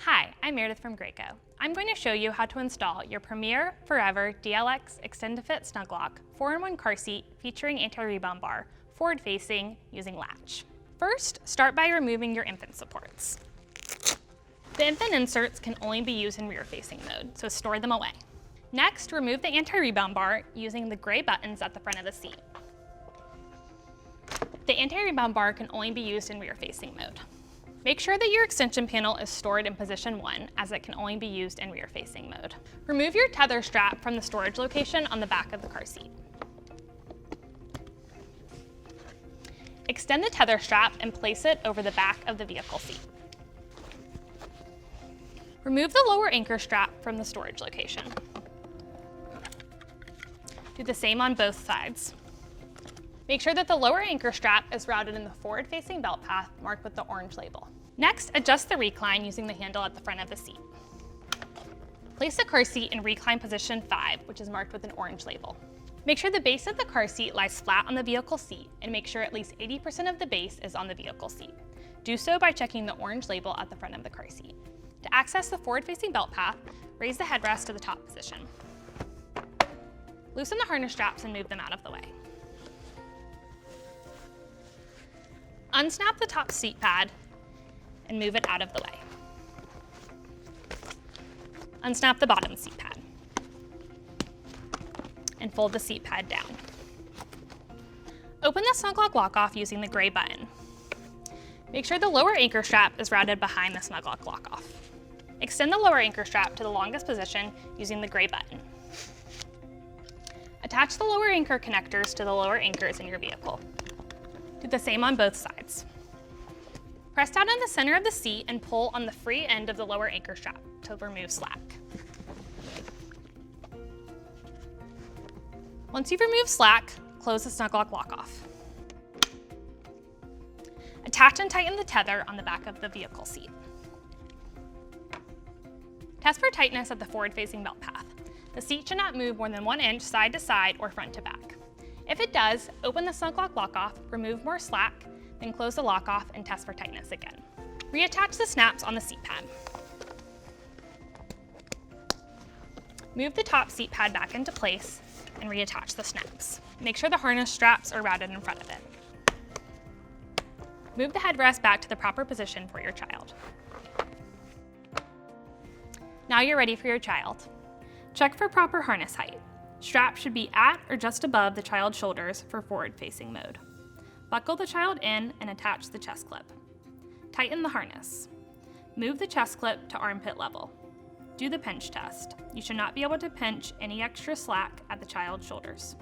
Hi, I'm Meredith from Graco. I'm going to show you how to install your Premier Forever DLX Extend2Fit SnugLock 4-in-1 car seat featuring anti-rebound bar, forward-facing, using LATCH. First, start by removing your infant supports. The infant inserts can only be used in rear-facing mode, so store them away. Next, remove the anti-rebound bar using the gray buttons at the front of the seat. The anti-rebound bar can only be used in rear-facing mode. Make sure that your extension panel is stored in position 1, as it can only be used in rear-facing mode. Remove your tether strap from the storage location on the back of the car seat. Extend the tether strap and place it over the back of the vehicle seat. Remove the lower anchor strap from the storage location. Do the same on both sides. Make sure that the lower anchor strap is routed in the forward-facing belt path marked with the orange label. Next, adjust the recline using the handle at the front of the seat. Place the car seat in recline position 5, which is marked with an orange label. Make sure the base of the car seat lies flat on the vehicle seat and make sure at least 80% of the base is on the vehicle seat. Do so by checking the orange label at the front of the car seat. To access the forward-facing belt path, raise the headrest to the top position. Loosen the harness straps and move them out of the way. Unsnap the top seat pad and move it out of the way. Unsnap the bottom seat pad and fold the seat pad down. Open the SnugLock lock-off using the gray button. Make sure the lower anchor strap is routed behind the SnugLock lock-off. Extend the lower anchor strap to the longest position using the gray button. Attach the lower anchor connectors to the lower anchors in your vehicle. Do the same on both sides. Press down in the center of the seat and pull on the free end of the lower anchor strap to remove slack. Once you've removed slack, close the SnugLock lock-off. Attach and tighten the tether on the back of the vehicle seat. Test for tightness at the forward-facing belt path. The seat should not move more than 1 inch side to side or front to back. If it does, open the SnugLock lock-off, remove more slack, then close the lock-off and test for tightness again. Reattach the snaps on the seat pad. Move the top seat pad back into place and reattach the snaps. Make sure the harness straps are routed in front of it. Move the headrest back to the proper position for your child. Now you're ready for your child. Check for proper harness height. Straps should be at or just above the child's shoulders for forward-facing mode. Buckle the child in and attach the chest clip. Tighten the harness. Move the chest clip to armpit level. Do the pinch test. You should not be able to pinch any extra slack at the child's shoulders.